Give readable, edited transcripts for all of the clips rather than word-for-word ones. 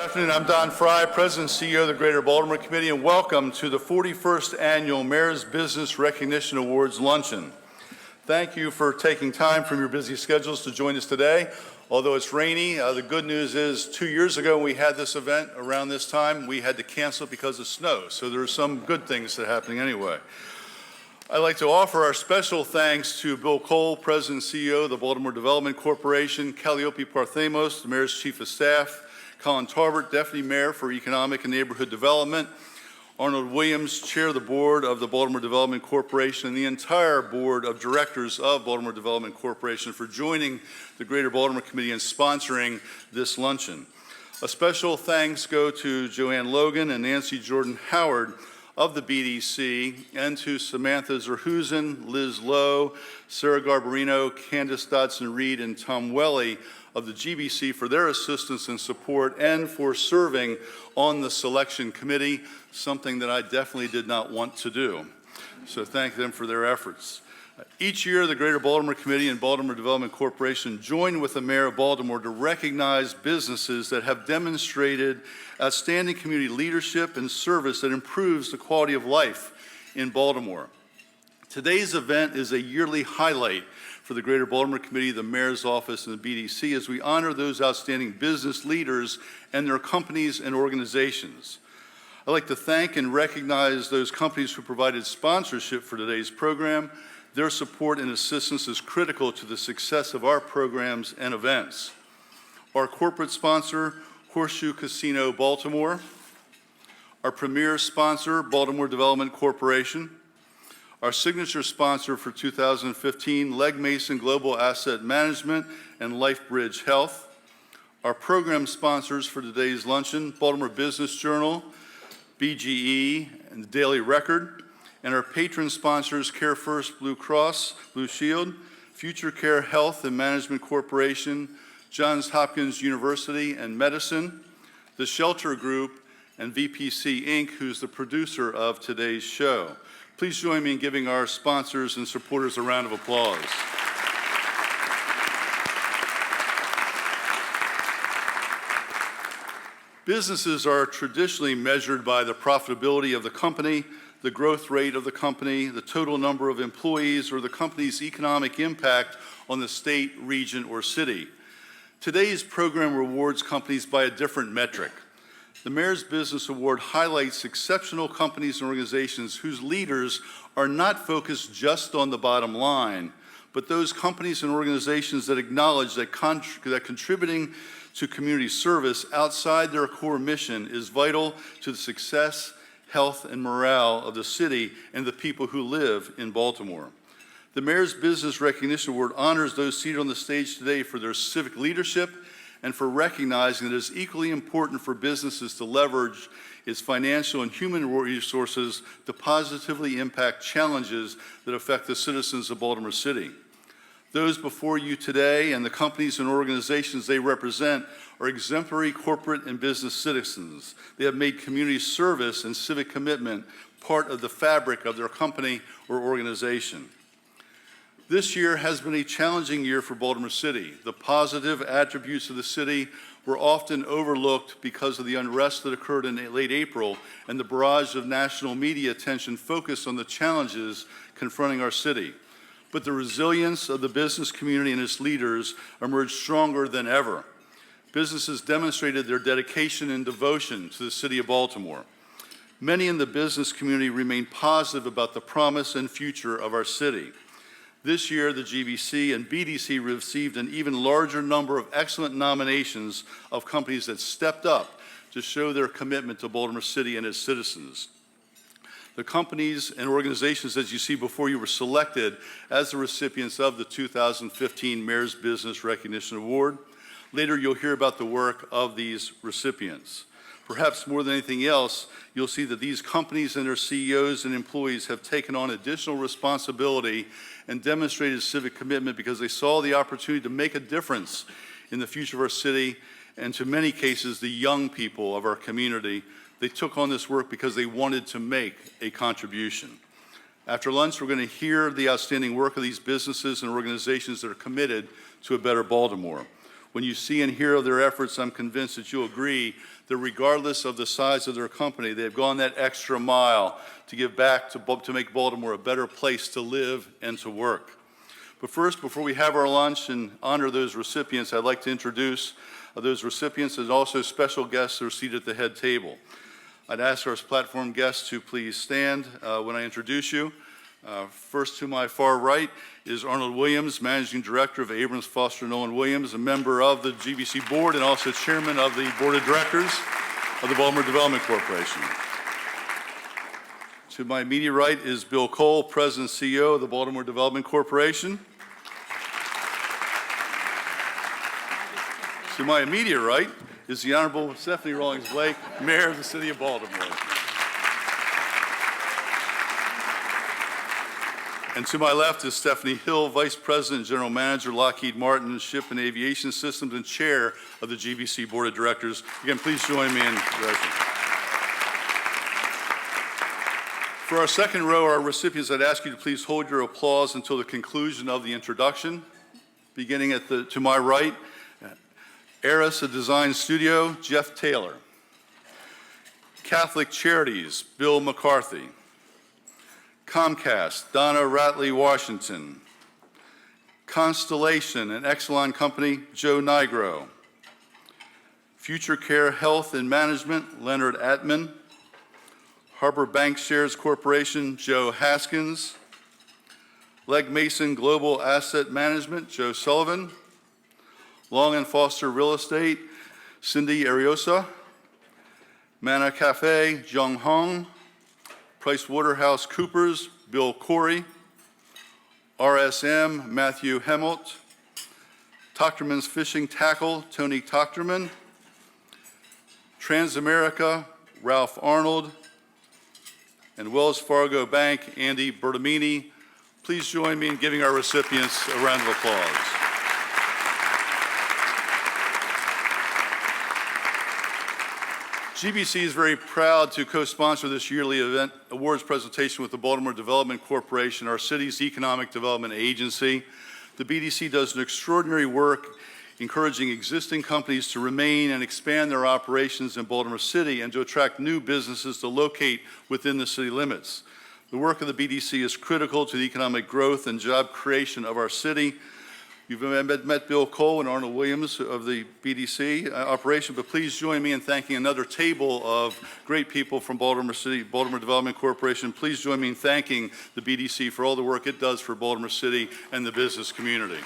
Good afternoon. I'm Don Fry, President and CEO of the Greater Baltimore Committee, and welcome to the 41st Annual Mayor's Business Recognition Awards Luncheon. Thank you for taking time from your busy schedules to join us today. Although it's rainy, the good news is 2 years ago when we had this event around this time, we had to cancel it because of snow. So there are some good things that are happening anyway. I'd like to offer our special thanks to Bill Cole, President and CEO of the Baltimore Development Corporation, Calliope Parthemos, the Mayor's Chief of Staff, Colin Tarbert, Deputy Mayor for Economic and Neighborhood Development, Arnold Williams, Chair of the Board of the Baltimore Development Corporation, and the entire Board of Directors of Baltimore Development Corporation for joining the Greater Baltimore Committee and sponsoring this luncheon. A special thanks go to Joanne Logan and Nancy Jordan Howard of the BDC, and to Samantha Zerhusen, Liz Lowe, Sarah Garbarino, Candace Dodson-Reed, and Tom Welly of the GBC for their assistance and support, and for serving on the selection committee, something that I definitely did not want to do. So thank them for their efforts. Each year, the Greater Baltimore Committee and Baltimore Development Corporation join with the Mayor of Baltimore to recognize businesses that have demonstrated outstanding community leadership and service that improves the quality of life in Baltimore. Today's event is a yearly highlight for the Greater Baltimore Committee, the Mayor's Office, and the BDC as we honor those outstanding business leaders and their companies and organizations. I'd like to thank and recognize those companies who provided sponsorship for today's program. Their support and assistance is critical to the success of our programs and events. Our corporate sponsor, Horseshoe Casino Baltimore. Our premier sponsor, Baltimore Development Corporation. Our signature sponsor for 2015, Legg Mason Global Asset Management and LifeBridge Health. Our program sponsors for today's luncheon, Baltimore Business Journal, BGE, and the Daily Record. And our patron sponsors, Care First Blue Cross Blue Shield, Future Care Health and Management Corporation, Johns Hopkins University and Medicine, the Shelter Group, and VPC Inc., who's the producer of today's show. Please join me in giving our sponsors and supporters a round of applause. Businesses are traditionally measured by the profitability of the company, the growth rate of the company, the total number of employees, or the company's economic impact on the state, region, or city. Today's program rewards companies by a different metric. The Mayor's Business Award highlights exceptional companies and organizations whose leaders are not focused just on the bottom line, but those companies and organizations that acknowledge that contributing to community service outside their core mission is vital to the success, health, and morale of the city and the people who live in Baltimore. The Mayor's Business Recognition Award honors those seated on the stage today for their civic leadership and for recognizing that it is equally important for businesses to leverage its financial and human resources to positively impact challenges that affect the citizens of Baltimore City. Those before you today and the companies and organizations they represent are exemplary corporate and business citizens. They have made community service and civic commitment part of the fabric of their company or organization. This year has been a challenging year for Baltimore City. The positive attributes of the city were often overlooked because of the unrest that occurred in late April and the barrage of national media attention focused on the challenges confronting our city. But the resilience of the business community and its leaders emerged stronger than ever. Businesses demonstrated their dedication and devotion to the city of Baltimore. Many in the business community remain positive about the promise and future of our city. This year, the GBC and BDC received an even larger number of excellent nominations of companies that stepped up to show their commitment to Baltimore City and its citizens. The companies and organizations, as you see before you, were selected as the recipients of the 2015 Mayor's Business Recognition Award. Later, you'll hear about the work of these recipients. Perhaps more than anything else, you'll see that these companies and their CEOs and employees have taken on additional responsibility and demonstrated civic commitment because they saw the opportunity to make a difference in the future of our city and, to many cases, the young people of our community. They took on this work because they wanted to make a contribution. After lunch, we're going to hear the outstanding work of these businesses and organizations that are committed to a better Baltimore. When you see and hear of their efforts, I'm convinced that you'll agree that regardless of the size of their company, they've gone that extra mile to give back to make Baltimore a better place to live and to work. But first, before we have our lunch and honor those recipients, I'd like to introduce those recipients and also special guests who are seated at the head table. I'd ask our platform guests to please stand when I introduce you. First to my far right is Arnold Williams, Managing Director of Abrams, Foster, Nolan Williams, a member of the GBC Board and also Chairman of the Board of Directors of the Baltimore Development Corporation. To my immediate right is Bill Cole, President and CEO of the Baltimore Development Corporation. To my immediate right is the Honorable Stephanie Rawlings-Blake, Mayor of the City of Baltimore. And to my left is Stephanie Hill, Vice President and General Manager, Lockheed Martin Ship and Aviation Systems, and Chair of the GBC Board of Directors. Again, please join me in congratulating. For our second row, our recipients, I'd ask you to please hold your applause until the conclusion of the introduction. Beginning to my right, Eris, a design studio, Jeff Taylor. Catholic Charities, Bill McCarthy. Comcast, Donna Ratley Washington. Constellation and Exelon Company, Joe Nigro. Future Care Health and Management, Leonard Atman. Harbor Bank Shares Corporation, Joe Haskins. Legg Mason Global Asset Management, Joe Sullivan. Long and Foster Real Estate, Cindy Ariosa. Mana Cafe, Jung Hong. PricewaterhouseCoopers, Bill Corey. RSM, Matthew Hemelt. Tochterman's Fishing Tackle, Tony Tochterman. Transamerica, Ralph Arnold. And Wells Fargo Bank, Andy Bertamini. Please join me in giving our recipients a round of applause. GBC is very proud to co-sponsor this yearly event awards presentation with the Baltimore Development Corporation, our city's economic development agency. The BDC does an extraordinary work encouraging existing companies to remain and expand their operations in Baltimore City and to attract new businesses to locate within the city limits. The work of the BDC is critical to the economic growth and job creation of our city. You've met Bill Cole and Arnold Williams of the BDC operation, but please join me in thanking another table of great people from Baltimore City, Baltimore Development Corporation. Please join me in thanking the BDC for all the work it does for Baltimore City and the business community.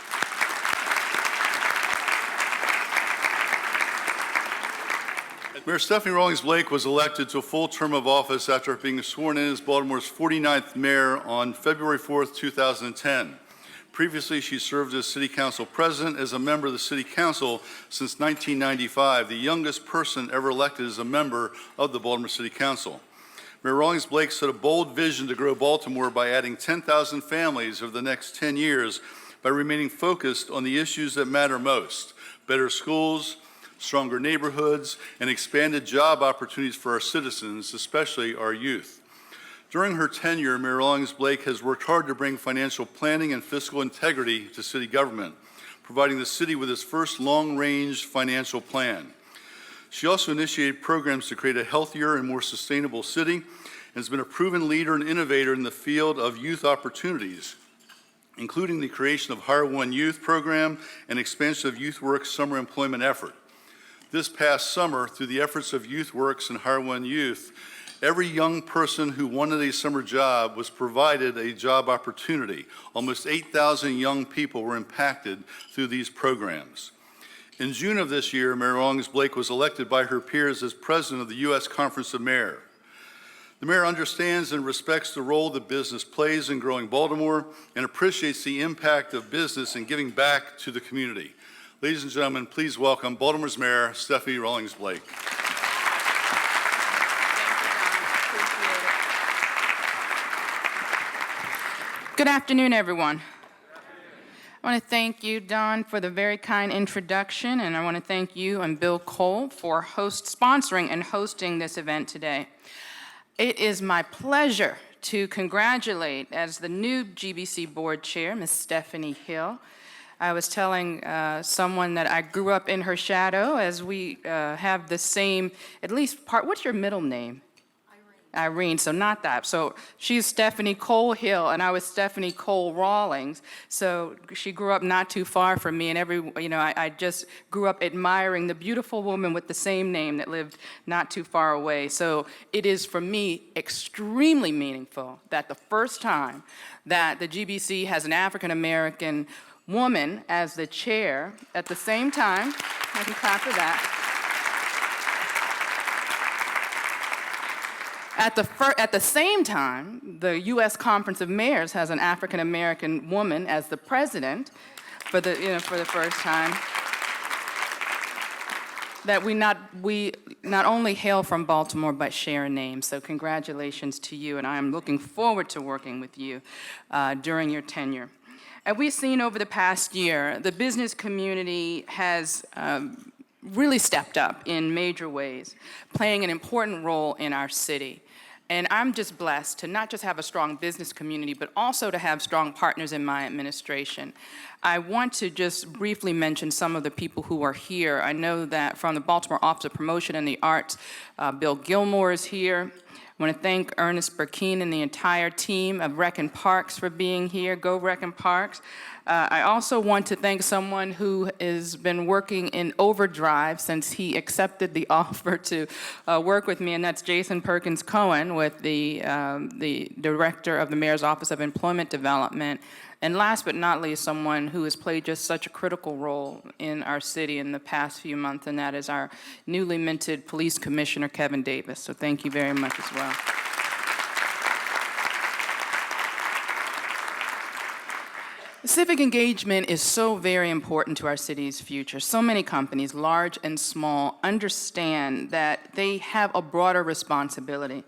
Mayor Stephanie Rawlings-Blake was elected to a full term of office after being sworn in as Baltimore's 49th mayor on February 4th, 2010. Previously, she served as City Council President as a member of the City Council since 1995, the youngest person ever elected as a member of the Baltimore City Council. Mayor Rawlings-Blake set a bold vision to grow Baltimore by adding 10,000 families over the next 10 years by remaining focused on the issues that matter most: better schools, stronger neighborhoods, and expanded job opportunities for our citizens, especially our youth. During her tenure, Mayor Rawlings-Blake has worked hard to bring financial planning and fiscal integrity to city government, providing the city with its first long-range financial plan. She also initiated programs to create a healthier and more sustainable city and has been a proven leader and innovator in the field of youth opportunities, including the creation of Hire One Youth program and expansion of YouthWorks summer employment effort. This past summer, through the efforts of YouthWorks and Hire One Youth, every young person who wanted a summer job was provided a job opportunity. Almost 8,000 young people were impacted through these programs. In June of this year, Mayor Rawlings-Blake was elected by her peers as president of the U.S. Conference of Mayors. The mayor understands and respects the role that business plays in growing Baltimore and appreciates the impact of business in giving back to the community. Ladies and gentlemen, please welcome Baltimore's Mayor, Stephanie Rawlings-Blake. Good afternoon, everyone. I want to thank you, Don, for the very kind introduction, and I want to thank you and Bill Cole for sponsoring and hosting this event today. It is my pleasure to congratulate, as the new GBC Board Chair, Ms. Stephanie Hill. I was telling someone that I grew up in her shadow, as we have the same, at least part. What's your middle name? Irene, so not that. So she's Stephanie Cole Hill, and I was Stephanie Cole Rawlings. So she grew up not too far from me, and I just grew up admiring the beautiful woman with the same name that lived not too far away. So it is, for me, extremely meaningful that the first time that the GBC has an African-American woman as the chair, at the same time, I can clap for that. At the same time, the U.S. Conference of Mayors has an African-American woman as the president for the first time. That we not only hail from Baltimore, but share a name. So congratulations to you, and I am looking forward to working with you during your tenure. As we've seen over the past year, the business community has really stepped up in major ways, playing an important role in our city. And I'm just blessed to not just have a strong business community, but also to have strong partners in my administration. I want to just briefly mention some of the people who are here. I know that from the Baltimore Office of Promotion and the Arts, Bill Gilmore is here. I want to thank Ernest Burkeen and the entire team of Rec and Parks for being here. Go Rec and Parks. I also want to thank someone who has been working in overdrive since he accepted the offer to work with me, and that's Jason Perkins Cohen, with the director of the Mayor's Office of Employment Development. And last but not least, someone who has played just such a critical role in our city in the past few months, and that is our newly minted Police Commissioner, Kevin Davis. So thank you very much as well. Civic engagement is so very important to our city's future. So many companies, large and small, understand that they have a broader responsibility.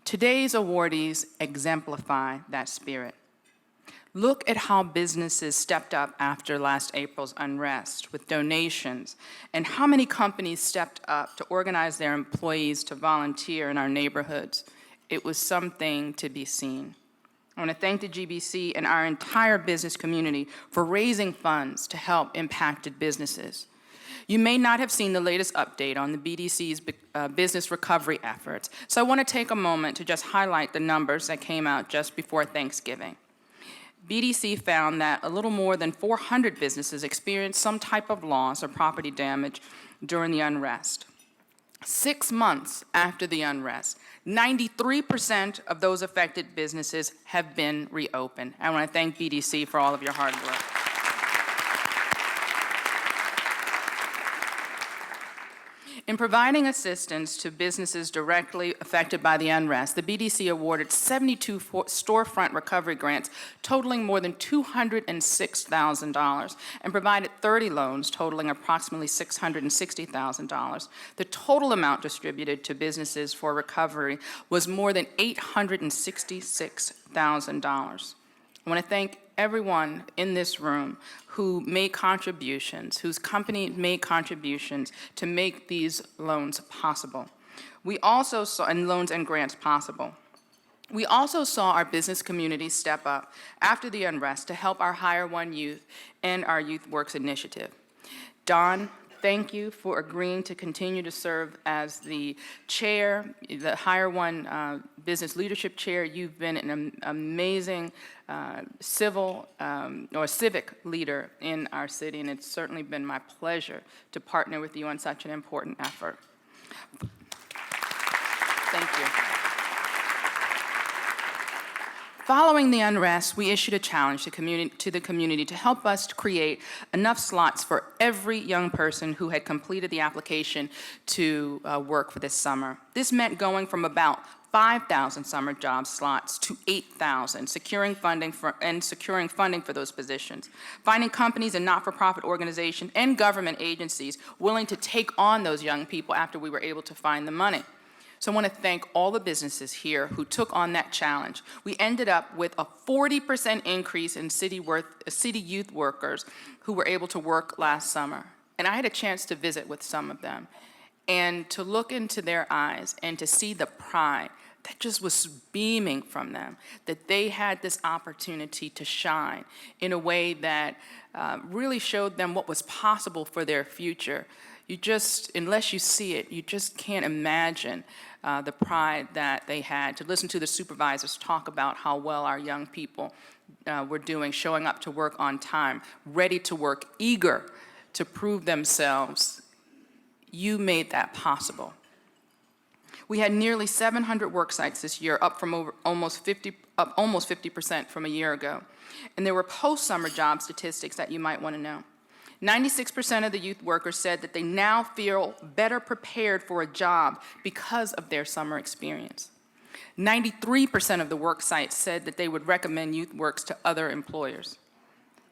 Today's awardees exemplify that spirit. Look at how businesses stepped up after last April's unrest with donations, and how many companies stepped up to organize their employees to volunteer in our neighborhoods. It was something to be seen. I want to thank the GBC and our entire business community for raising funds to help impacted businesses. You may not have seen the latest update on the BDC's business recovery efforts, so I want to take a moment to just highlight the numbers that came out just before Thanksgiving. BDC found that a little more than 400 businesses experienced some type of loss or property damage during the unrest. 6 months after the unrest, 93% of those affected businesses have been reopened. I want to thank BDC for all of your hard work. In providing assistance to businesses directly affected by the unrest, the BDC awarded 72 storefront recovery grants totaling more than $206,000 and provided 30 loans totaling approximately $660,000. The total amount distributed to businesses for recovery was more than $866,000. I want to thank everyone in this room who made contributions, whose company made contributions to make these loans possible. We also saw, and loans and grants possible. We also saw our business community step up after the unrest to help our Hire One Youth and our Youth Works initiative. Don, thank you for agreeing to continue to serve as the chair, the Hire One Business Leadership Chair. You've been an amazing civic leader in our city, and it's certainly been my pleasure to partner with you on such an important effort. Thank you. Following the unrest, we issued a challenge to the community to help us to create enough slots for every young person who had completed the application to work for this summer. This meant going from about 5,000 summer job slots to 8,000, securing funding for those positions, finding companies and not-for-profit organizations and government agencies willing to take on those young people after we were able to find the money. So I want to thank all the businesses here who took on that challenge. We ended up with a 40% increase in city youth workers who were able to work last summer. And I had a chance to visit with some of them and to look into their eyes and to see the pride that just was beaming from them, that they had this opportunity to shine in a way that really showed them what was possible for their future. You just, unless you see it, you just can't imagine the pride that they had to listen to the supervisors talk about how well our young people were doing, showing up to work on time, ready to work, eager to prove themselves. You made that possible. We had nearly 700 work sites this year, up from almost 50% from a year ago. And there were post-summer job statistics that you might want to know. 96% of the youth workers said that they now feel better prepared for a job because of their summer experience. 93% of the work sites said that they would recommend youth works to other employers.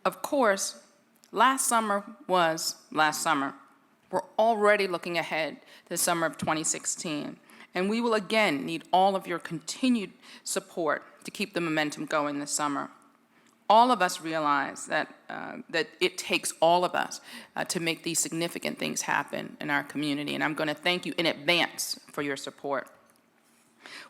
Of course, last summer was last summer. We're already looking ahead to the summer of 2016, and we will again need all of your continued support to keep the momentum going this summer. All of us realize that it takes all of us to make these significant things happen in our community, and I'm going to thank you in advance for your support.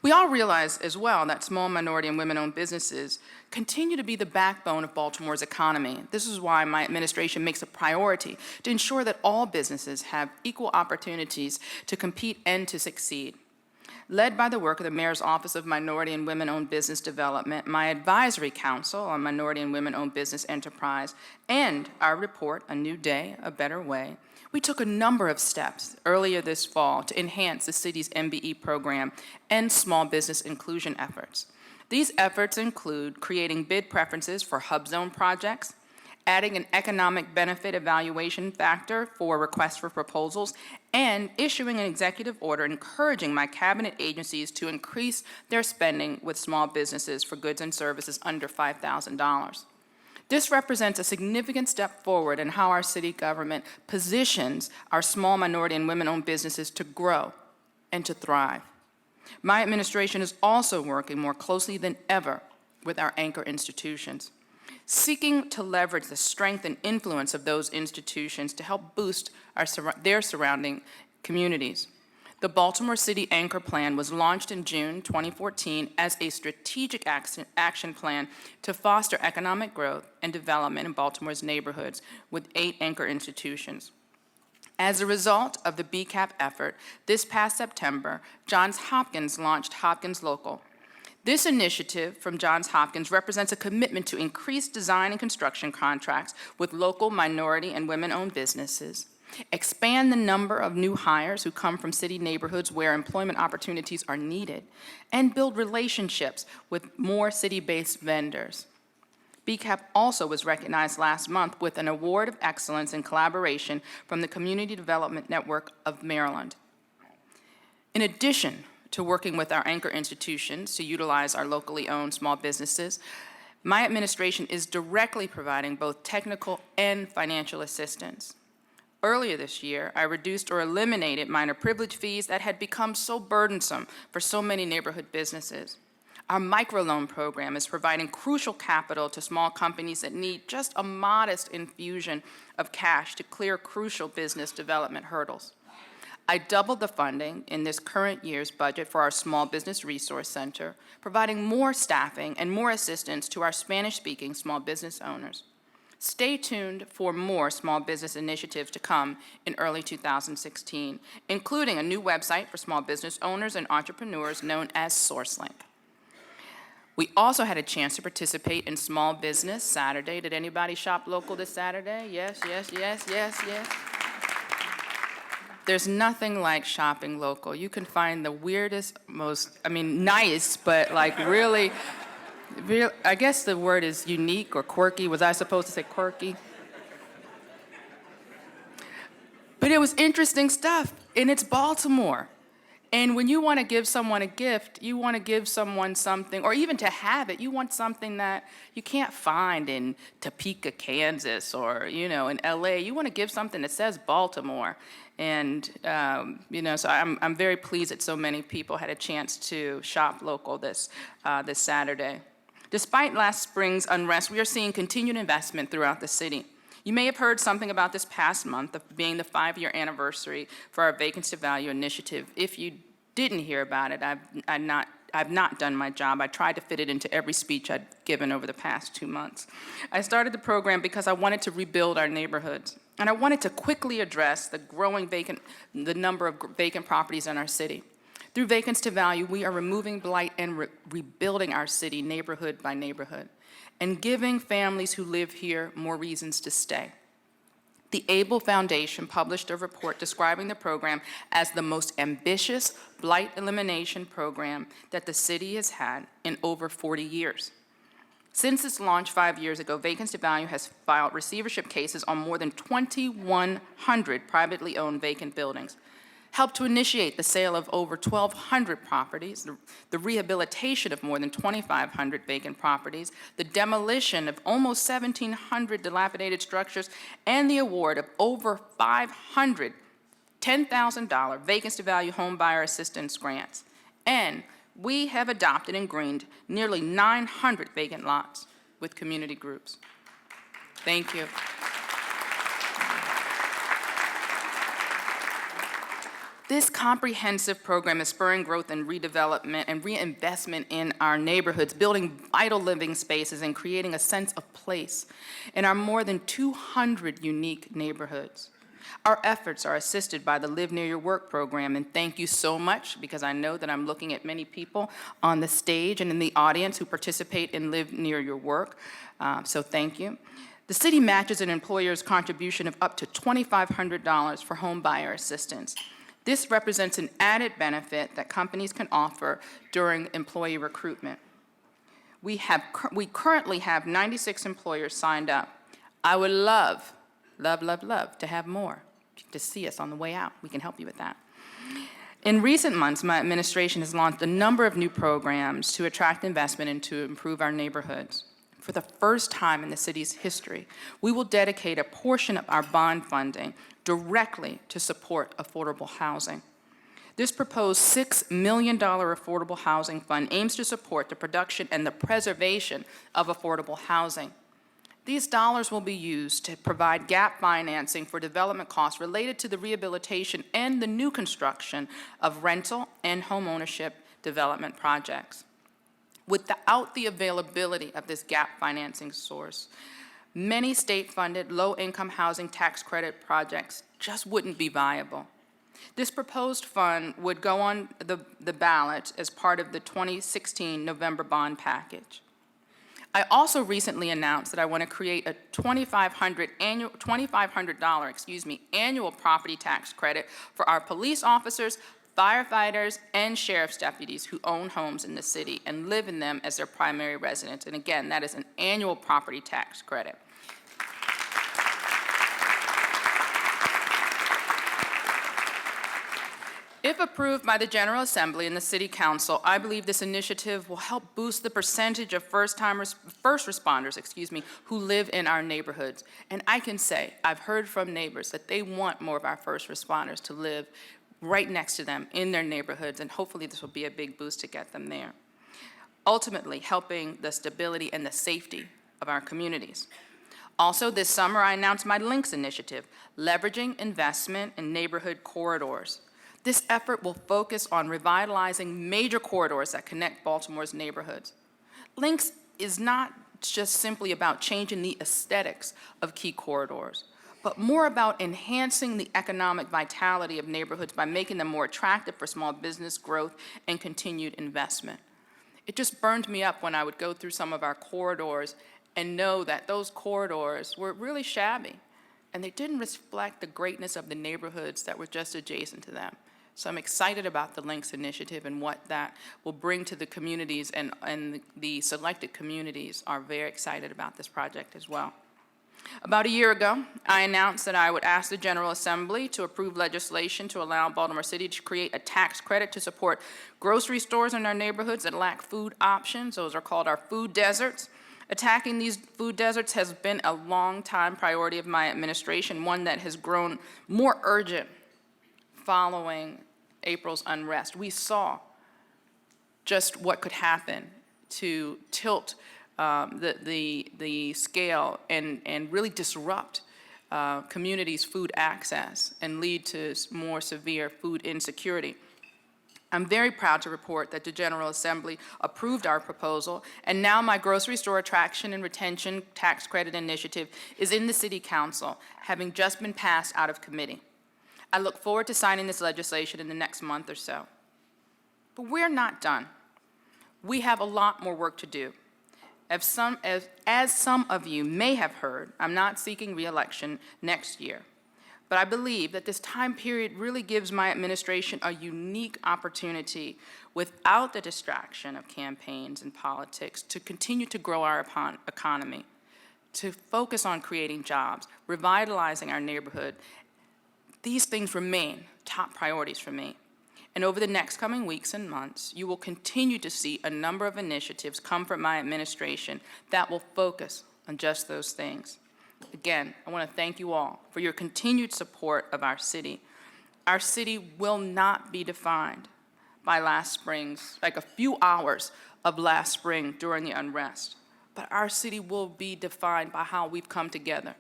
We all realize as well that small minority and women-owned businesses continue to be the backbone of Baltimore's economy. This is why my administration makes a priority to ensure that all businesses have equal opportunities to compete and to succeed. Led by the work of the Mayor's Office of Minority and Women-Owned Business Development, my Advisory Council on Minority and Women-Owned Business Enterprise, and our report, A New Day, A Better Way, we took a number of steps earlier this fall to enhance the city's MBE program and small business inclusion efforts. These efforts include creating bid preferences for hub zone projects, adding an economic benefit evaluation factor for requests for proposals, and issuing an executive order encouraging my cabinet agencies to increase their spending with small businesses for goods and services under $5,000. This represents a significant step forward in how our city government positions our small minority and women-owned businesses to grow and to thrive. My administration is also working more closely than ever with our anchor institutions, seeking to leverage the strength and influence of those institutions to help boost their surrounding communities. The Baltimore City Anchor Plan was launched in June 2014 as a strategic action plan to foster economic growth and development in Baltimore's neighborhoods with 8 anchor institutions. As a result of the BCAP effort, this past September, Johns Hopkins launched Hopkins Local. This initiative from Johns Hopkins represents a commitment to increase design and construction contracts with local minority and women-owned businesses, expand the number of new hires who come from city neighborhoods where employment opportunities are needed, and build relationships with more city-based vendors. BCAP also was recognized last month with an Award of Excellence in Collaboration from the Community Development Network of Maryland. In addition to working with our anchor institutions to utilize our locally owned small businesses, my administration is directly providing both technical and financial assistance. Earlier this year, I reduced or eliminated minor privilege fees that had become so burdensome for so many neighborhood businesses. Our microloan program is providing crucial capital to small companies that need just a modest infusion of cash to clear crucial business development hurdles. I doubled the funding in this current year's budget for our Small Business Resource Center, providing more staffing and more assistance to our Spanish-speaking small business owners. Stay tuned for more small business initiatives to come in early 2016, including a new website for small business owners and entrepreneurs known as SourceLink. We also had a chance to participate in Small Business Saturday. Did anybody shop local this Saturday? Yes, yes, yes, yes, yes. There's nothing like shopping local. You can find the weirdest, nice, but like really, I guess the word is unique or quirky. Was I supposed to say quirky? But it was interesting stuff, and it's Baltimore. And when you want to give someone a gift, you want to give someone something, or even to have it, you want something that you can't find in Topeka, Kansas, or, in LA. You want to give something that says Baltimore. And, so I'm very pleased that so many people had a chance to shop local this Saturday. Despite last spring's unrest, we are seeing continued investment throughout the city. You may have heard something about this past month of being the 5-year anniversary for our Vacancy Value Initiative. If you didn't hear about it, I I've not done my job. I tried to fit it into every speech I'd given over the past 2 months. I started the program because I wanted to rebuild our neighborhoods, and I wanted to quickly address the number of vacant properties in our city. Through Vacants to Value, we are removing blight and rebuilding our city neighborhood by neighborhood, and giving families who live here more reasons to stay. The ABLE Foundation published a report describing the program as the most ambitious blight elimination program that the city has had in over 40 years. Since its launch 5 years ago, Vacants to Value has filed receivership cases on more than 2,100 privately owned vacant buildings, helped to initiate the sale of over 1,200 properties, the rehabilitation of more than 2,500 vacant properties, the demolition of almost 1,700 dilapidated structures, and the award of over 500 $10,000 Vacants to Value home buyer assistance grants. And we have adopted and greened nearly 900 vacant lots with community groups. Thank you. This comprehensive program is spurring growth and redevelopment and reinvestment in our neighborhoods, building vital living spaces and creating a sense of place in our more than 200 unique neighborhoods. Our efforts are assisted by the Live Near Your Work program, and thank you so much, because I know that I'm looking at many people on the stage and in the audience who participate in Live Near Your Work, so thank you. The city matches an employer's contribution of up to $2,500 for home buyer assistance. This represents an added benefit that companies can offer during employee recruitment. We currently have 96 employers signed up. I would love to have more. To see us on the way out, we can help you with that. In recent months, my administration has launched a number of new programs to attract investment and to improve our neighborhoods. For the first time in the city's history, we will dedicate a portion of our bond funding directly to support affordable housing. This proposed $6 million affordable housing fund aims to support the production and the preservation of affordable housing. These dollars will be used to provide gap financing for development costs related to the rehabilitation and the new construction of rental and homeownership development projects. Without the availability of this gap financing source, many state-funded low-income housing tax credit projects just wouldn't be viable. This proposed fund would go on the ballot as part of the 2016 November bond package. I also recently announced that I want to create a $2,500 annual property tax credit for our police officers, firefighters, and sheriff's deputies who own homes in the city and live in them as their primary residence. And again, that is an annual property tax credit. If approved by the General Assembly and the City Council, I believe this initiative will help boost the percentage of first responders, who live in our neighborhoods. And I can say, I've heard from neighbors that they want more of our first responders to live right next to them in their neighborhoods, and hopefully this will be a big boost to get them there. Ultimately, helping the stability and the safety of our communities. Also, this summer, I announced my LINKS initiative, leveraging investment in neighborhood corridors. This effort will focus on revitalizing major corridors that connect Baltimore's neighborhoods. LINKS is not just simply about changing the aesthetics of key corridors, but more about enhancing the economic vitality of neighborhoods by making them more attractive for small business growth and continued investment. It just burned me up when I would go through some of our corridors and know that those corridors were really shabby, and they didn't reflect the greatness of the neighborhoods that were just adjacent to them. So I'm excited about the LINKS initiative and what that will bring to the communities, and the selected communities are very excited about this project as well. About a year ago, I announced that I would ask the General Assembly to approve legislation to allow Baltimore City to create a tax credit to support grocery stores in our neighborhoods that lack food options. Those are called our food deserts. Attacking these food deserts has been a long-time priority of my administration, one that has grown more urgent following April's unrest. We saw just what could happen to tilt the scale and really disrupt communities' food access and lead to more severe food insecurity. I'm very proud to report that the General Assembly approved our proposal, and now my grocery store attraction and retention tax credit initiative is in the City Council, having just been passed out of committee. I look forward to signing this legislation in the next month or so. But we're not done. We have a lot more work to do. As some of you may have heard, I'm not seeking re-election next year. But I believe that this time period really gives my administration a unique opportunity, without the distraction of campaigns and politics, to continue to grow our economy, to focus on creating jobs, revitalizing our neighborhood. These things remain top priorities for me. And over the next coming weeks and months, you will continue to see a number of initiatives come from my administration that will focus on just those things. Again, I want to thank you all for your continued support of our city. Our city will not be defined by last spring's, like a few hours of last spring during the unrest, but our city will be defined by how we've come together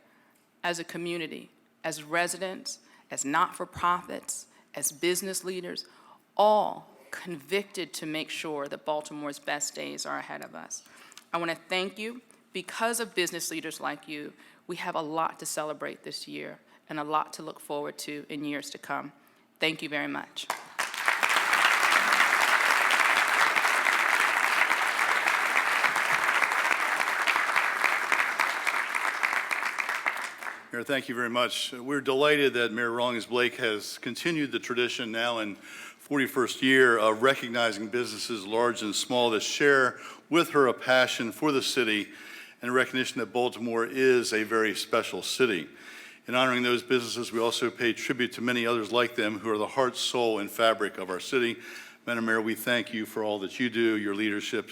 as a community, as residents, as not-for-profits, as business leaders, all convicted to make sure that Baltimore's best days are ahead of us. I want to thank you. Because of business leaders like you, we have a lot to celebrate this year and a lot to look forward to in years to come. Thank you very much. Mayor, thank you very much. We're delighted that Mayor Rawlings-Blake has continued the tradition now in 41st year of recognizing businesses large and small that share with her a passion for the city and recognition that Baltimore is a very special city. In honoring those businesses, we also pay tribute to many others like them who are the heart, soul, and fabric of our city. Madam Mayor, we thank you for all that you do, your leadership,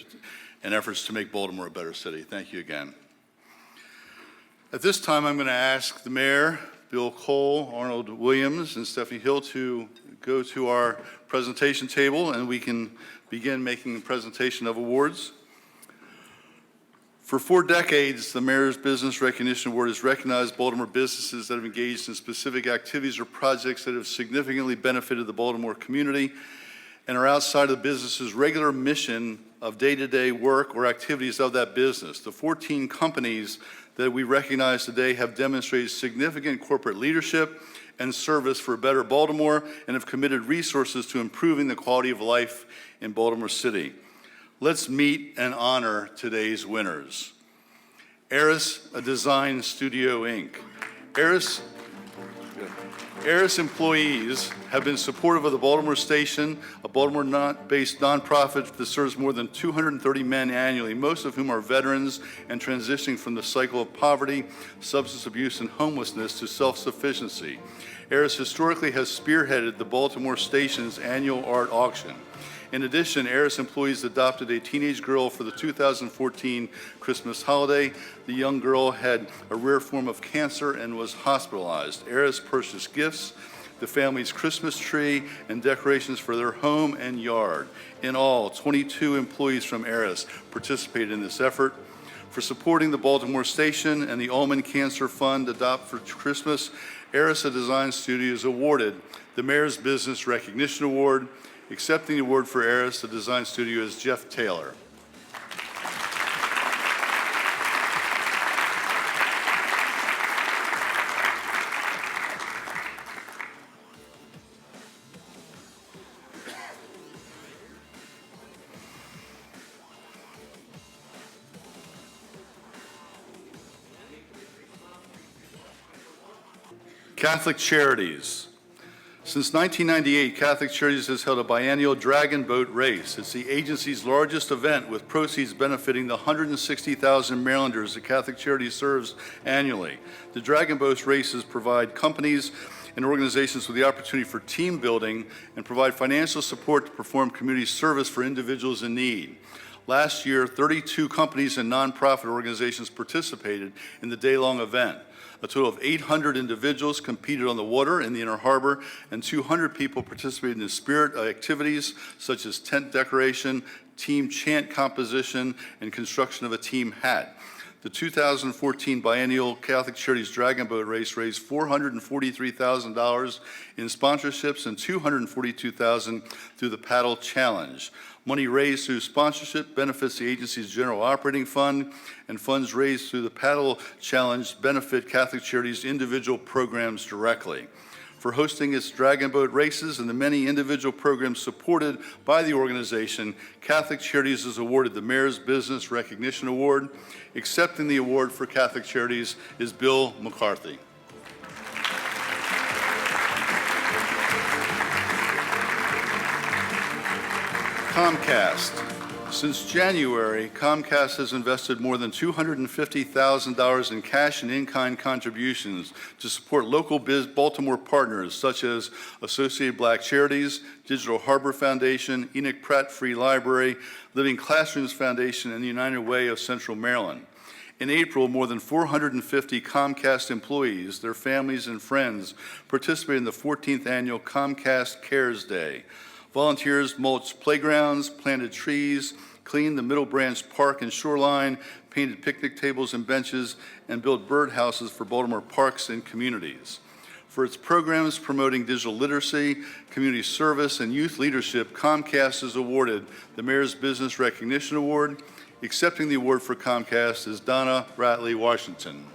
and efforts to make Baltimore a better city. Thank you again. At this time, I'm going to ask the Mayor, Bill Cole, Arnold Williams, and Stephanie Hill to go to our presentation table, and we can begin making the presentation of awards. For 4 decades, the Mayor's Business Recognition Award has recognized Baltimore businesses that have engaged in specific activities or projects that have significantly benefited the Baltimore community and are outside of the business's regular mission of day-to-day work or activities of that business. The 14 companies that we recognize today have demonstrated significant corporate leadership and service for a better Baltimore and have committed resources to improving the quality of life in Baltimore City. Let's meet and honor today's winners. Eris Design Studio, Inc. Eris employees have been supportive of the Baltimore Station, a Baltimore-based nonprofit that serves more than 230 men annually, most of whom are veterans and transitioning from the cycle of poverty, substance abuse, and homelessness to self-sufficiency. Eris historically has spearheaded the Baltimore Station's annual art auction. In addition, Eris employees adopted a teenage girl for the 2014 Christmas holiday. The young girl had a rare form of cancer and was hospitalized. Eris purchased gifts, the family's Christmas tree, and decorations for their home and yard. In all, 22 employees from Eris participated in this effort. For supporting the Baltimore Station and the Allman Cancer Fund Adopt for Christmas, Eris Design Studio is awarded the Mayor's Business Recognition Award. Accepting the award for Eris, the design studio, is Jeff Taylor. Catholic Charities. Since 1998, Catholic Charities has held a biennial Dragon Boat Race. It's the agency's largest event, with proceeds benefiting the 160,000 Marylanders that Catholic Charities serves annually. The Dragon Boat races provide companies and organizations with the opportunity for team building and provide financial support to perform community service for individuals in need. Last year, 32 companies and nonprofit organizations participated in the day-long event. A total of 800 individuals competed on the water in the Inner Harbor, and 200 people participated in spirit activities such as tent decoration, team chant composition, and construction of a team hat. The 2014 biennial Catholic Charities Dragon Boat Race raised $443,000 in sponsorships and $242,000 through the Paddle Challenge. Money raised through sponsorship benefits the agency's general operating fund, and funds raised through the Paddle Challenge benefit Catholic Charities' individual programs directly. For hosting its dragon boat races and the many individual programs supported by the organization, Catholic Charities is awarded the Mayor's Business Recognition Award. Accepting the award for Catholic Charities is Bill McCarthy. Comcast. Since January, Comcast has invested more than $250,000 in cash and in-kind contributions to support local Baltimore partners such as Associated Black Charities, Digital Harbor Foundation, Enoch Pratt Free Library, Living Classrooms Foundation, and the United Way of Central Maryland. In April, more than 450 Comcast employees, their families, and friends participated in the 14th annual Comcast Cares Day. Volunteers mulched playgrounds, planted trees, cleaned the Middle Branch Park and shoreline, painted picnic tables and benches, and built birdhouses for Baltimore parks and communities. For its programs promoting digital literacy, community service, and youth leadership, Comcast is awarded the Mayor's Business Recognition Award. Accepting the award for Comcast is Donna Ratley Washington.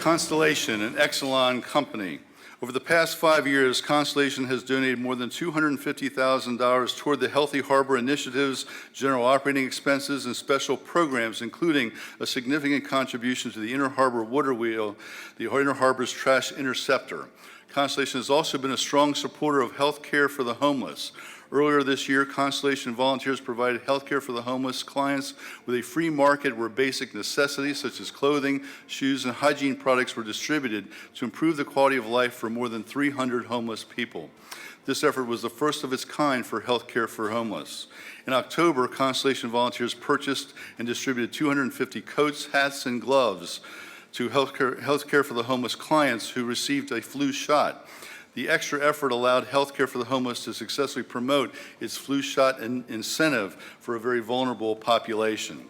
Constellation, an Exelon company. Over the past 5 years, Constellation has donated more than $250,000 toward the Healthy Harbor Initiative's general operating expenses and special programs, including a significant contribution to the Inner Harbor Water Wheel, the Inner Harbor's trash interceptor. Constellation has also been a strong supporter of health care for the homeless. Earlier this year, Constellation volunteers provided health care for the homeless clients with a free market where basic necessities such as clothing, shoes, and hygiene products were distributed to improve the quality of life for more than 300 homeless people. This effort was the first of its kind for health care for homeless. In October, Constellation volunteers purchased and distributed 250 coats, hats, and gloves to health care for the homeless clients who received a flu shot. The extra effort allowed Healthcare for the Homeless to successfully promote its flu shot incentive for a very vulnerable population.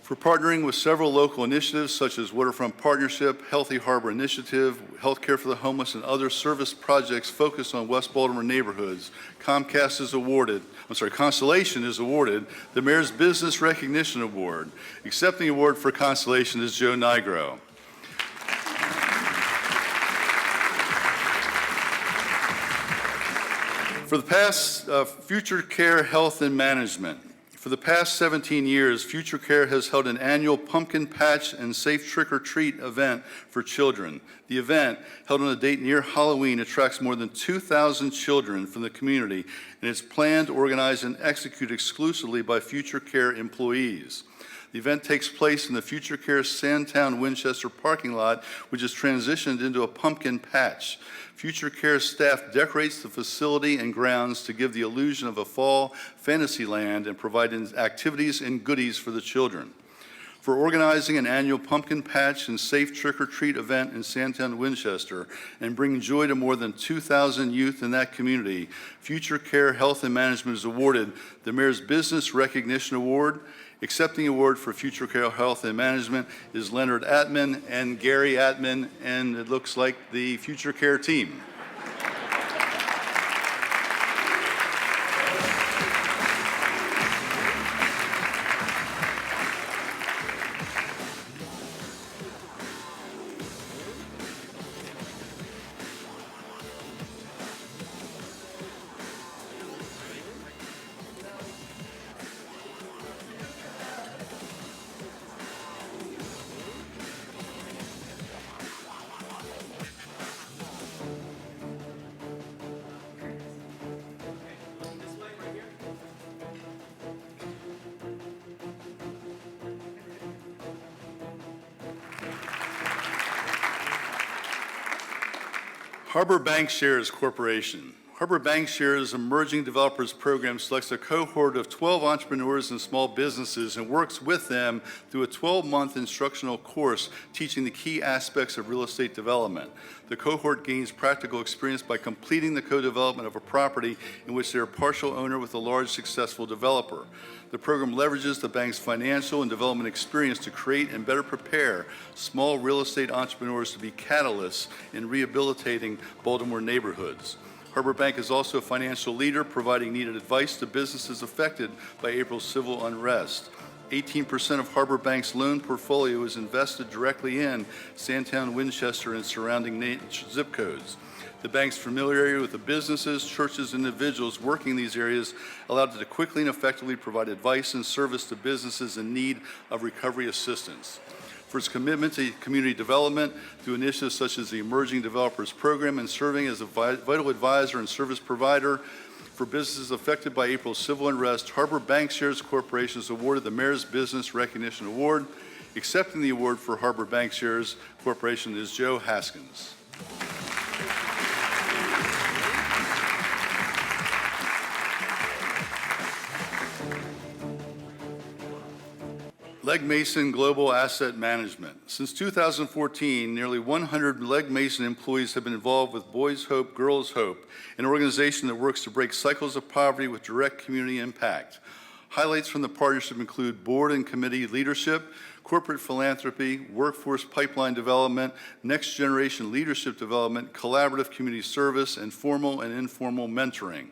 For partnering with several local initiatives such as Waterfront Partnership, Healthy Harbor Initiative, Healthcare for the Homeless, and other service projects focused on West Baltimore neighborhoods, Constellation is awarded the Mayor's Business Recognition Award. Accepting the award for Constellation is Joe Nigro. For the past, Future Care Health and Management. For the past 17 years, Future Care has held an annual pumpkin patch and safe trick-or-treat event for children. The event, held on a date near Halloween, attracts more than 2,000 children from the community, and it's planned, organized, and executed exclusively by Future Care employees. The event takes place in the Future Care Sandtown Winchester parking lot, which is transitioned into a pumpkin patch. Future Care staff decorates the facility and grounds to give the illusion of a fall fantasy land and provide activities and goodies for the children. For organizing an annual pumpkin patch and safe trick-or-treat event in Sandtown, Winchester, and bringing joy to more than 2,000 youth in that community, Future Care Health and Management is awarded the Mayor's Business Recognition Award. Accepting the award for Future Care Health and Management is Leonard Atman and Gary Atman, and it looks like the Future Care team. Harbor Bank Shares Corporation. Harbor Bankshares Emerging Developers Program selects a cohort of 12 entrepreneurs and small businesses and works with them through a 12-month instructional course teaching the key aspects of real estate development. The cohort gains practical experience by completing the co-development of a property in which they are partial owner with a large successful developer. The program leverages the bank's financial and development experience to create and better prepare small real estate entrepreneurs to be catalysts in rehabilitating Baltimore neighborhoods. Harbor Bank is also a financial leader, providing needed advice to businesses affected by April's civil unrest. 18% of Harbor Bank's loan portfolio is invested directly in Sandtown, Winchester, and surrounding zip codes. The bank's familiarity with the businesses, churches, and individuals working in these areas allowed it to quickly and effectively provide advice and service to businesses in need of recovery assistance. For its commitment to community development through initiatives such as the Emerging Developers Program and serving as a vital advisor and service provider for businesses affected by April's civil unrest, Harbor Bankshares Corporation is awarded the Mayor's Business Recognition Award. Accepting the award for Harbor Bankshares Corporation is Joe Haskins. Legg Mason Global Asset Management. Since 2014, nearly 100 Legg Mason employees have been involved with Boys Hope, Girls Hope, an organization that works to break cycles of poverty with direct community impact. Highlights from the partnership include board and committee leadership, corporate philanthropy, workforce pipeline development, next generation leadership development, collaborative community service, and formal and informal mentoring.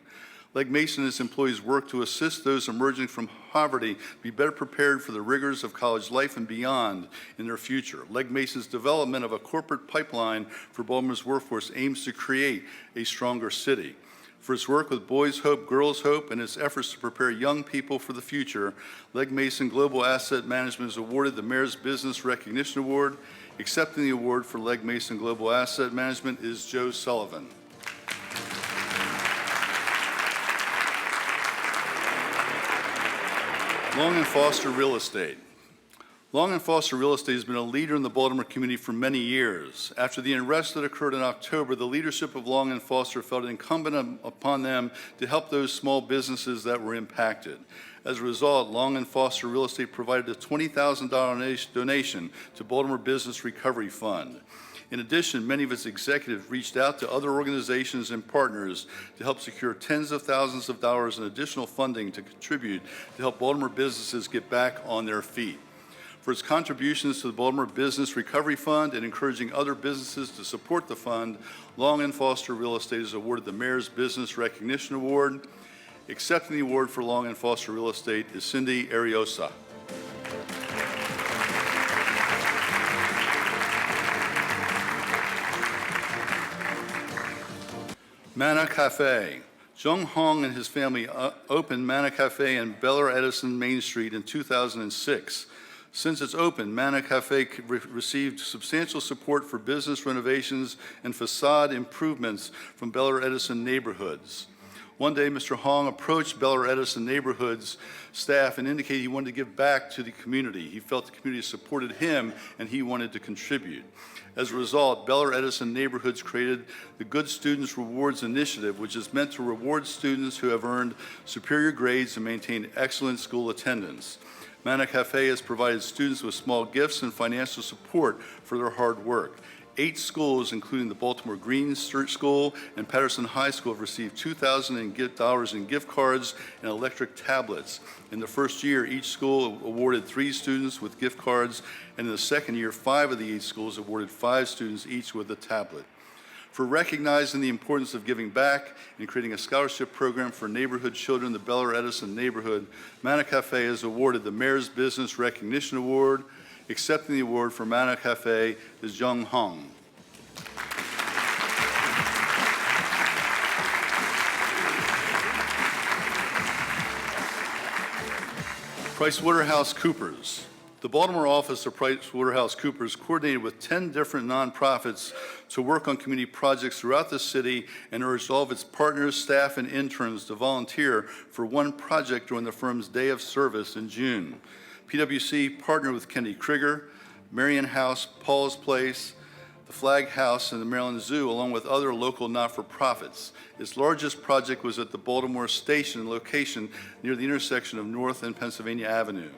Legg Mason and its employees work to assist those emerging from poverty be better prepared for the rigors of college life and beyond in their future. Legg Mason's development of a corporate pipeline for Baltimore's workforce aims to create a stronger city. For its work with Boys Hope, Girls Hope, and its efforts to prepare young people for the future, Legg Mason Global Asset Management is awarded the Mayor's Business Recognition Award. Accepting the award for Legg Mason Global Asset Management is Joe Sullivan. Long & Foster Real Estate. Long & Foster Real Estate has been a leader in the Baltimore community for many years. After the unrest that occurred in October, the leadership of Long & Foster felt it incumbent upon them to help those small businesses that were impacted. As a result, Long & Foster Real Estate provided a $20,000 donation to Baltimore Business Recovery Fund. In addition, many of its executives reached out to other organizations and partners to help secure tens of thousands of dollars in additional funding to contribute to help Baltimore businesses get back on their feet. For its contributions to the Baltimore Business Recovery Fund and encouraging other businesses to support the fund, Long & Foster Real Estate is awarded the Mayor's Business Recognition Award. Accepting the award for Long & Foster Real Estate is Cindy Ariosa. Manna Cafe. Jung Hong and his family opened Manna Cafe in Bel Air Edison Main Street in 2006. Since its open, Manna Cafe received substantial support for business renovations and facade improvements from Bel Air Edison neighborhoods. One day, Mr. Hong approached Bel Air Edison neighborhoods staff and indicated he wanted to give back to the community. He felt the community supported him and he wanted to contribute. As a result, Bel Air Edison neighborhoods created the Good Students Rewards Initiative, which is meant to reward students who have earned superior grades and maintained excellent school attendance. Manna Cafe has provided students with small gifts and financial support for their hard work. 8 schools, including the Baltimore Green School and Patterson High School, have received $2,000 in gift cards and electric tablets. In the first year, each school awarded 3 students with gift cards, and in the second year, 5 of the 8 schools awarded 5 students each with a tablet. For recognizing the importance of giving back and creating a scholarship program for neighborhood children in the Bel Air Edison neighborhood, Manna Cafe is awarded the Mayor's Business Recognition Award. Accepting the award for Manna Cafe is Jung Hong. PricewaterhouseCoopers. The Baltimore office of PricewaterhouseCoopers coordinated with 10 different nonprofits to work on community projects throughout the city and urged all of its partners, staff, and interns to volunteer for one project during the firm's Day of Service in June. PwC partnered with Kennedy Krieger, Marion House, Paul's Place, the Flag House, and the Maryland Zoo, along with other local not-for-profits. Its largest project was at the Baltimore Station location near the intersection of North and Pennsylvania Avenue.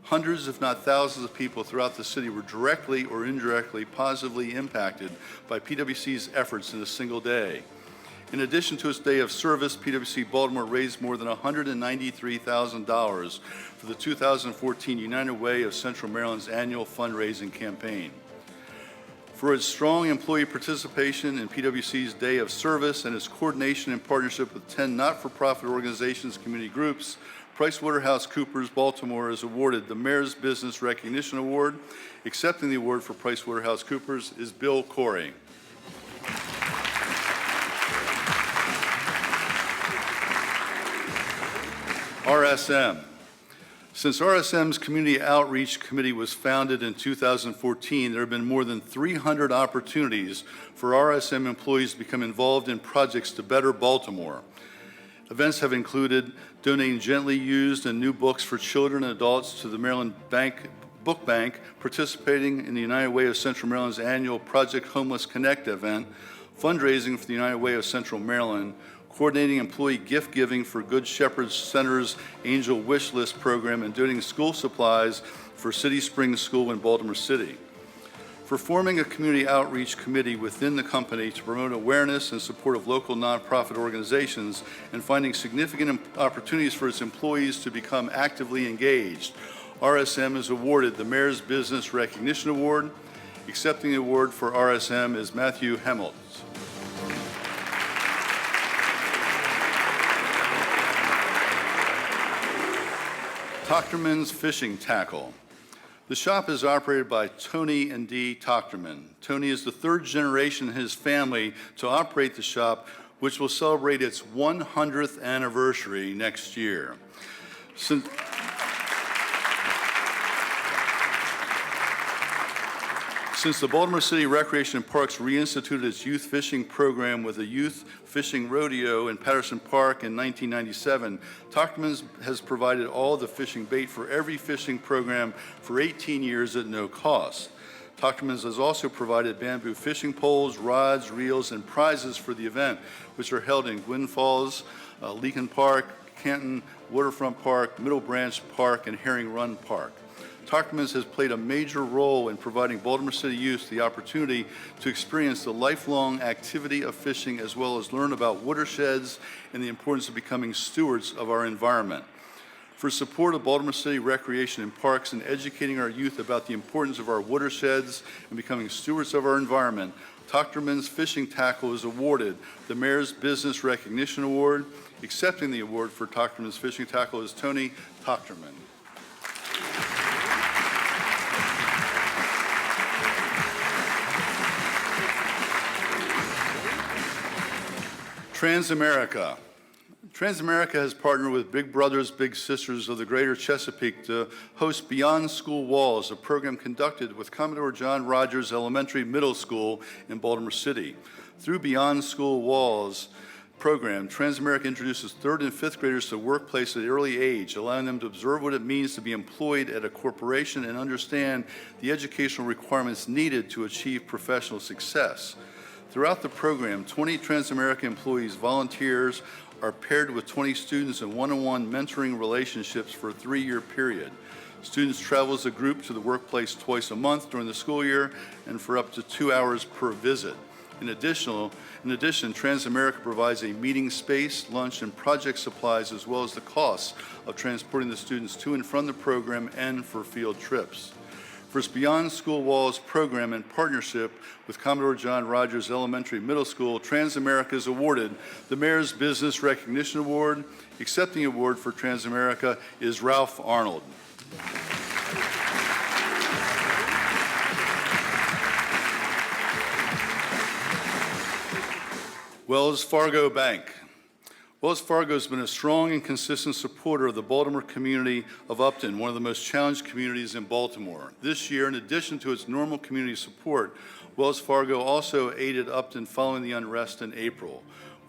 Hundreds, if not thousands, of people throughout the city were directly or indirectly positively impacted by PwC's efforts in a single day. In addition to its day of service, PwC Baltimore raised more than $193,000 for the 2014 United Way of Central Maryland's annual fundraising campaign. For its strong employee participation in PwC's Day of Service and its coordination and partnership with 10 not-for-profit organizations, community groups, PricewaterhouseCoopers Baltimore is awarded the Mayor's Business Recognition Award. Accepting the award for PricewaterhouseCoopers is Bill Corey. RSM. Since RSM's Community Outreach Committee was founded in 2014, there have been more than 300 opportunities for RSM employees to become involved in projects to better Baltimore. Events have included donating gently used and new books for children and adults to the Maryland Book Bank, participating in the United Way of Central Maryland's annual Project Homeless Connect event, fundraising for the United Way of Central Maryland, coordinating employee gift giving for Good Shepherd Center's Angel Wish List program, and donating school supplies for City Springs School in Baltimore City. For forming a community outreach committee within the company to promote awareness and support of local nonprofit organizations, and finding significant opportunities for its employees to become actively engaged, RSM is awarded the Mayor's Business Recognition Award. Accepting the award for RSM is Matthew Hemmelt. Tochterman's Fishing Tackle. The shop is operated by Tony and Dee Tochterman. Tony is the third generation in his family to operate the shop, which will celebrate its 100th anniversary next year. Since the Baltimore City Recreation and Parks reinstituted its youth fishing program with a youth fishing rodeo in Patterson Park in 1997, Tochterman's has provided all the fishing bait for every fishing program for 18 years at no cost. Tochterman's has also provided bamboo fishing poles, rods, reels, and prizes for the event, which are held in Gwynn Falls, Leakin Park, Canton Waterfront Park, Middle Branch Park, and Herring Run Park. Tochterman's has played a major role in providing Baltimore City youth the opportunity to experience the lifelong activity of fishing, as well as learn about watersheds and the importance of becoming stewards of our environment. For support of Baltimore City Recreation and Parks and educating our youth about the importance of our watersheds and becoming stewards of our environment, Tochterman's Fishing Tackle is awarded the Mayor's Business Recognition Award. Accepting the award for Tochterman's Fishing Tackle is Tony Tochterman. Transamerica. Transamerica has partnered with Big Brothers Big Sisters of the Greater Chesapeake to host Beyond School Walls, a program conducted with Commodore John Rogers Elementary Middle School in Baltimore City. Through Beyond School Walls program, Transamerica introduces 3rd and 5th graders to the workplace at an early age, allowing them to observe what it means to be employed at a corporation and understand the educational requirements needed to achieve professional success. Throughout the program, 20 Transamerica employees, volunteers, are paired with 20 students in one-on-one mentoring relationships for a 3-year period. Students travel as a group to the workplace twice a month during the school year and for up to 2 hours per visit. In addition, Transamerica provides a meeting space, lunch, and project supplies, as well as the costs of transporting the students to and from the program and for field trips. For its Beyond School Walls program in partnership with Commodore John Rogers Elementary Middle School, Transamerica is awarded the Mayor's Business Recognition Award. Accepting the award for Transamerica is Ralph Arnold. Wells Fargo Bank. Wells Fargo has been a strong and consistent supporter of the Baltimore community of Upton, one of the most challenged communities in Baltimore. This year, in addition to its normal community support, Wells Fargo also aided Upton following the unrest in April.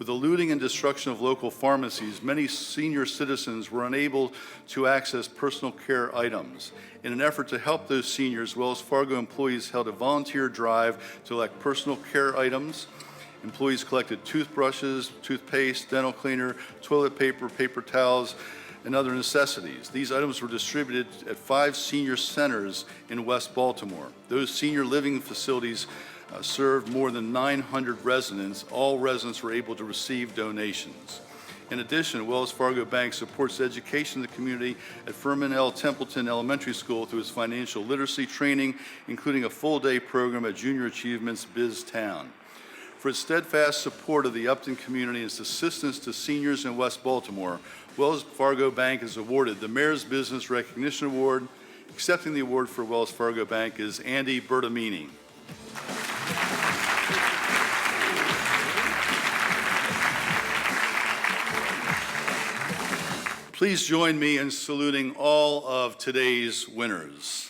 With the looting and destruction of local pharmacies, many senior citizens were unable to access personal care items. In an effort to help those seniors, Wells Fargo employees held a volunteer drive to collect personal care items. Employees collected toothbrushes, toothpaste, dental cleaner, toilet paper, paper towels, and other necessities. These items were distributed at 5 senior centers in West Baltimore. Those senior living facilities served more than 900 residents. All residents were able to receive donations. In addition, Wells Fargo Bank supports education in the community at Furman L. Templeton Elementary School through its financial literacy training, including a full-day program at Junior Achievements Biz Town. For its steadfast support of the Upton community and its assistance to seniors in West Baltimore, Wells Fargo Bank is awarded the Mayor's Business Recognition Award. Accepting the award for Wells Fargo Bank is Andy Bertamini. Please join me in saluting all of today's winners.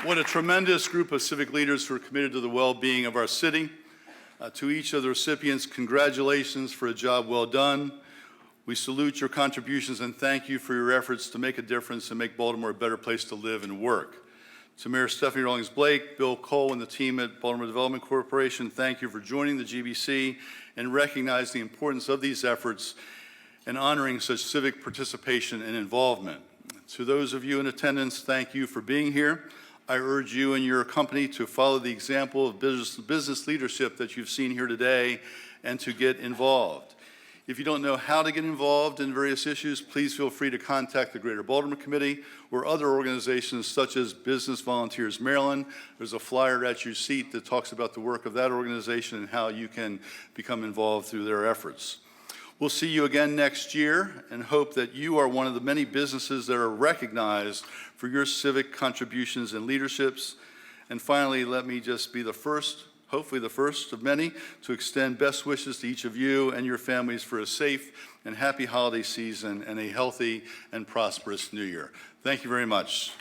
What a tremendous group of civic leaders who are committed to the well-being of our city. To each of the recipients, congratulations for a job well done. We salute your contributions and thank you for your efforts to make a difference and make Baltimore a better place to live and work. To Mayor Stephanie Rawlings-Blake, Bill Cole, and the team at Baltimore Development Corporation, thank you for joining the GBC and recognize the importance of these efforts and honoring such civic participation and involvement. To those of you in attendance, thank you for being here. I urge you and your company to follow the example of business leadership that you've seen here today and to get involved. If you don't know how to get involved in various issues, please feel free to contact the Greater Baltimore Committee or other organizations such as Business Volunteers Maryland. There's a flyer at your seat that talks about the work of that organization and how you can become involved through their efforts. We'll see you again next year and hope that you are one of the many businesses that are recognized for your civic contributions and leaderships. And finally, let me just be the first, hopefully the first of many, to extend best wishes to each of you and your families for a safe and happy holiday season and a healthy and prosperous new year. Thank you very much.